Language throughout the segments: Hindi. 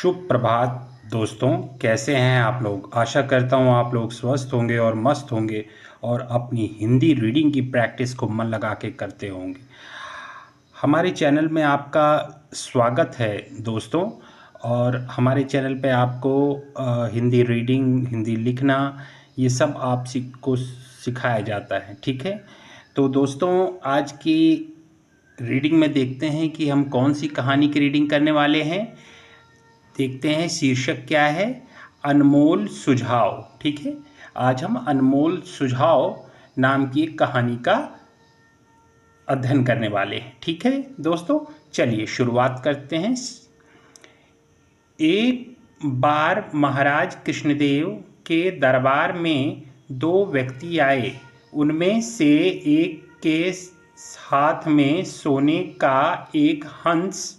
शुभ प्रभात दोस्तों। कैसे हैं आप लोग। आशा करता हूं आप लोग स्वस्थ होंगे और मस्त होंगे और अपनी हिंदी रीडिंग की प्रैक्टिस को मन लगा के करते होंगे। हमारे चैनल में आपका स्वागत है दोस्तों। और हमारे चैनल पे आपको हिंदी रीडिंग, हिंदी लिखना, ये सब को सिखाया जाता है। ठीक है, तो दोस्तों आज की रीडिंग में देखते हैं कि हम कौन सी कहानी की रीडिंग करने वाले हैं। देखते हैं शीर्षक क्या है, अनमोल सुझाव। ठीक है, आज हम अनमोल सुझाव नाम की एक कहानी का अध्ययन करने वाले हैं। ठीक है दोस्तों, चलिए शुरुआत करते हैं। एक बार महाराज कृष्णदेव के दरबार में दो व्यक्ति आए। उनमें से एक के हाथ में सोने का एक हंस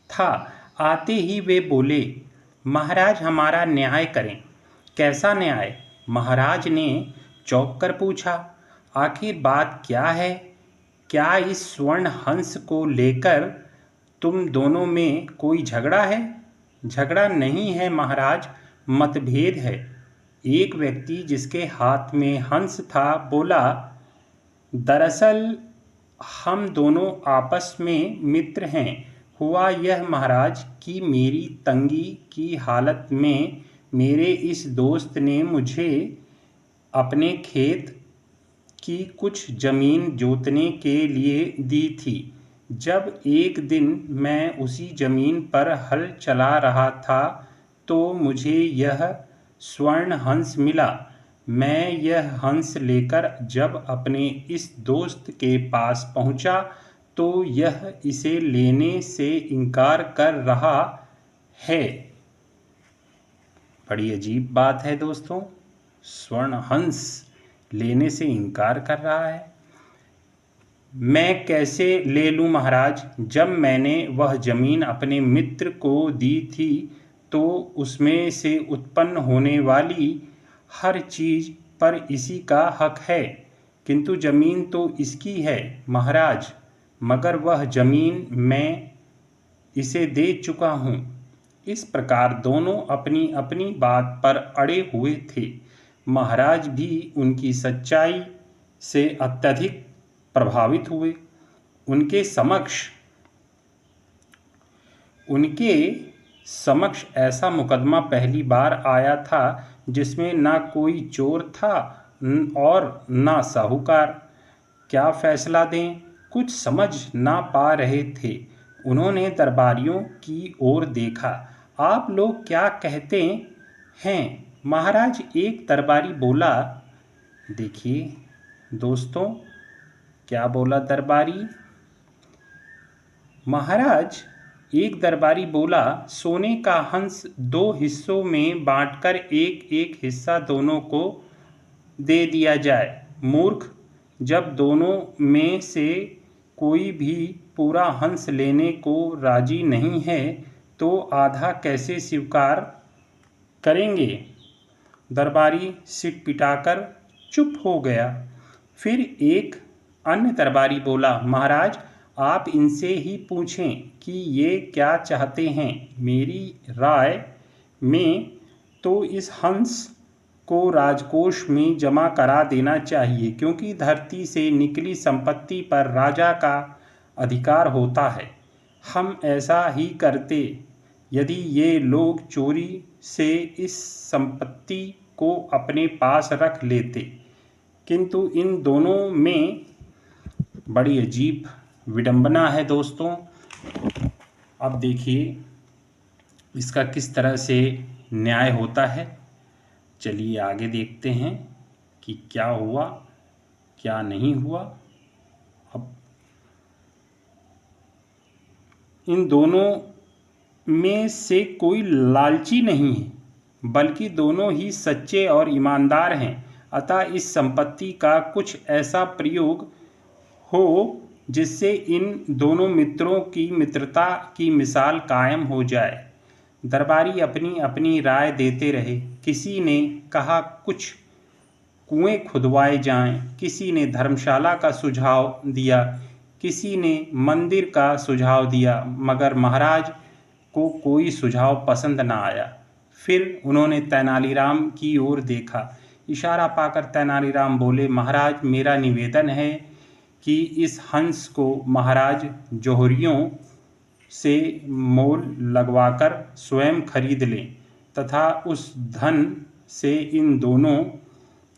था। आते ही वे बोले, महाराज हमारा न्याय करें। कैसा न्याय? महाराज ने चौंक कर पूछा। आखिर बात क्या है? क्या इस स्वर्ण हंस को लेकर तुम दोनों में कोई झगड़ा है? झगड़ा नहीं है महाराज, मतभेद है। एक व्यक्ति जिसके हाथ में हंस था बोला, दरअसल हम दोनों आपस में मित्र हैं। हुआ यह महाराज कि मेरी तंगी की हालत में मेरे इस दोस्त ने मुझे अपने खेत की कुछ ज़मीन जोतने के लिए दी थी। जब एक दिन मैं उसी ज़मीन पर हल चला रहा था तो मुझे यह स्वर्ण हंस मिला। मैं यह हंस लेकर जब अपने इस दोस्त के पास पहुंचा तो यह इसे लेने से इनकार कर रहा है। बड़ी अजीब बात है दोस्तों, स्वर्ण हंस लेने से इनकार कर रहा है। मैं कैसे ले लूं महाराज? जब मैंने वह जमीन अपने मित्र को दी थी तो उसमें से उत्पन्न होने वाली हर चीज पर इसी का हक है। किंतु जमीन तो इसकी है महाराज, मगर वह जमीन मैं इसे दे चुका हूँ। इस प्रकार दोनों अपनी अपनी बात पर अड़े हुए थे। महाराज भी उनकी सच्चाई से अत्यधिक प्रभावित हुए। उनके समक्ष ऐसा मुकदमा पहली बार आया था जिसमें ना कोई चोर था और ना साहूकार। क्या फैसला दें, कुछ समझ ना पा रहे थे। उन्होंने दरबारियों की ओर देखा। आप लोग क्या कहते हैं महाराज? एक दरबारी बोला। देखिए दोस्तों, क्या बोला दरबारी? महाराज, एक दरबारी बोला, सोने का हंस दो हिस्सों में बांटकर एक एक हिस्सा दोनों को दे दिया जाए। मूर्ख, जब दोनों में से कोई भी पूरा हंस लेने को राजी नहीं है तो आधा कैसे स्वीकार करेंगे? दरबारी सिट पिटाकर चुप हो गया। फिर एक अन्य दरबारी बोला, महाराज आप इनसे ही पूछें कि ये क्या चाहते हैं। मेरी राय में तो इस हंस को राजकोष में जमा करा देना चाहिए, क्योंकि धरती से निकली संपत्ति पर राजा का अधिकार होता है। हम ऐसा ही करते यदि ये लोग चोरी से इस संपत्ति को अपने पास रख लेते। किंतु इन दोनों में बड़ी अजीब विडंबना है दोस्तों। अब देखिए इसका किस तरह से न्याय होता है। चलिए आगे देखते हैं कि क्या हुआ क्या नहीं हुआ। अब इन दोनों में से कोई लालची नहीं है, बल्कि दोनों ही सच्चे और ईमानदार हैं। अतः इस संपत्ति का कुछ ऐसा प्रयोग हो जिससे इन दोनों मित्रों की मित्रता की मिसाल कायम हो जाए। दरबारी अपनी अपनी राय देते रहे। किसी ने कहा कुछ कुएं खुदवाए जाएं, किसी ने धर्मशाला का सुझाव दिया, किसी ने मंदिर का सुझाव दिया, मगर महाराज को कोई सुझाव पसंद न आया। फिर उन्होंने तेनालीराम की ओर देखा। इशारा पाकर तेनालीराम बोले, महाराज, मेरा निवेदन है कि इस हंस को महाराज जौहरियों से मोल लगवाकर स्वयं खरीद लें तथा उस धन से इन दोनों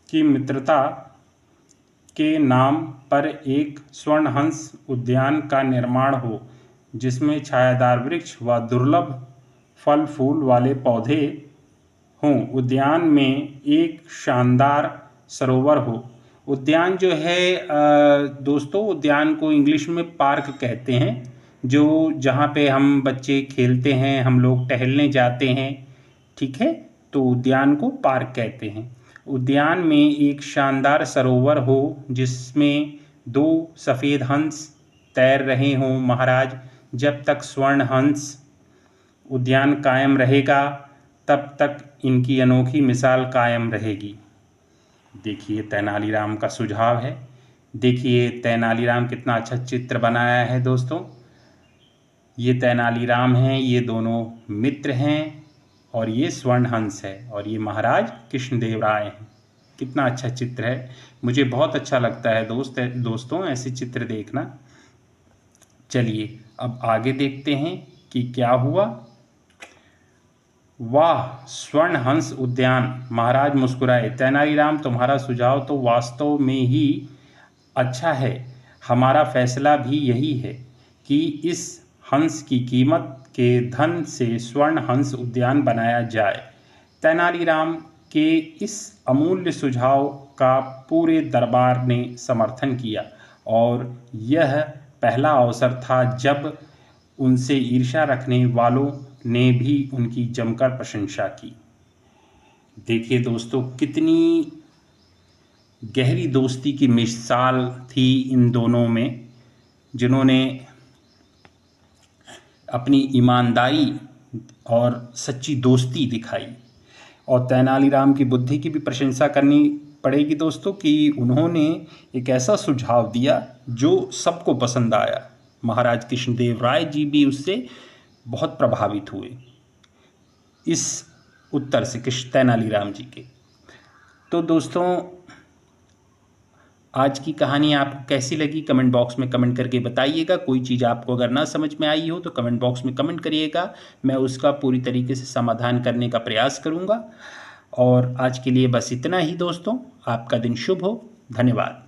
की मित्रता के नाम पर एक स्वर्णहंस उद्यान का निर्माण हो, जिसमें छायादार वृक्ष व दुर्लभ फल फूल वाले पौधे हों। उद्यान में एक शानदार सरोवर हो। उद्यान जो है दोस्तों, उद्यान को इंग्लिश में पार्क कहते हैं, जो जहाँ पे हम बच्चे खेलते हैं, हम लोग टहलने जाते हैं, ठीक है, तो उद्यान को पार्क कहते हैं। उद्यान में एक शानदार सरोवर हो जिसमें 2 सफ़ेद हंस तैर रहे हों। महाराज, जब तक स्वर्ण हंस उद्यान कायम रहेगा तब तक इनकी अनोखी मिसाल कायम रहेगी। देखिए तेनालीराम का सुझाव है। देखिए तेनालीराम कितना अच्छा चित्र बनाया है दोस्तों। ये तेनालीराम हैं, ये दोनों मित्र हैं और ये स्वर्णहंस है और ये महाराज कृष्णदेव राय हैं। कितना अच्छा चित्र है, मुझे बहुत अच्छा लगता है दोस्तों ऐसे चित्र देखना। चलिए अब आगे देखते हैं कि क्या हुआ। वाह, स्वर्णहंस उद्यान! महाराज मुस्कुराए। तेनालीराम, तुम्हारा सुझाव तो वास्तव में ही अच्छा है। हमारा फैसला भी यही है कि इस हंस की कीमत के धन से स्वर्ण हंस उद्यान बनाया जाए। तेनालीराम के इस अमूल्य सुझाव का पूरे दरबार ने समर्थन किया और यह पहला अवसर था जब उनसे ईर्ष्या रखने वालों ने भी उनकी जमकर प्रशंसा की। देखिए दोस्तों, कितनी गहरी दोस्ती की मिसाल थी इन दोनों में, जिन्होंने अपनी ईमानदारी और सच्ची दोस्ती दिखाई। और तेनालीराम की बुद्धि की भी प्रशंसा करनी पड़ेगी दोस्तों कि उन्होंने एक ऐसा सुझाव दिया जो सबको पसंद आया। महाराज कृष्णदेव राय जी भी उससे बहुत प्रभावित हुए, इस उत्तर से तेनालीराम जी के। तो दोस्तों, आज की कहानी आपको कैसी लगी कमेंट बॉक्स में कमेंट करके बताइएगा। कोई चीज़ आपको अगर ना समझ में आई हो तो कमेंट बॉक्स में कमेंट करिएगा, मैं उसका पूरी तरीके से समाधान करने का प्रयास करूँगा। और आज के लिए बस इतना ही दोस्तों। आपका दिन शुभ हो। धन्यवाद।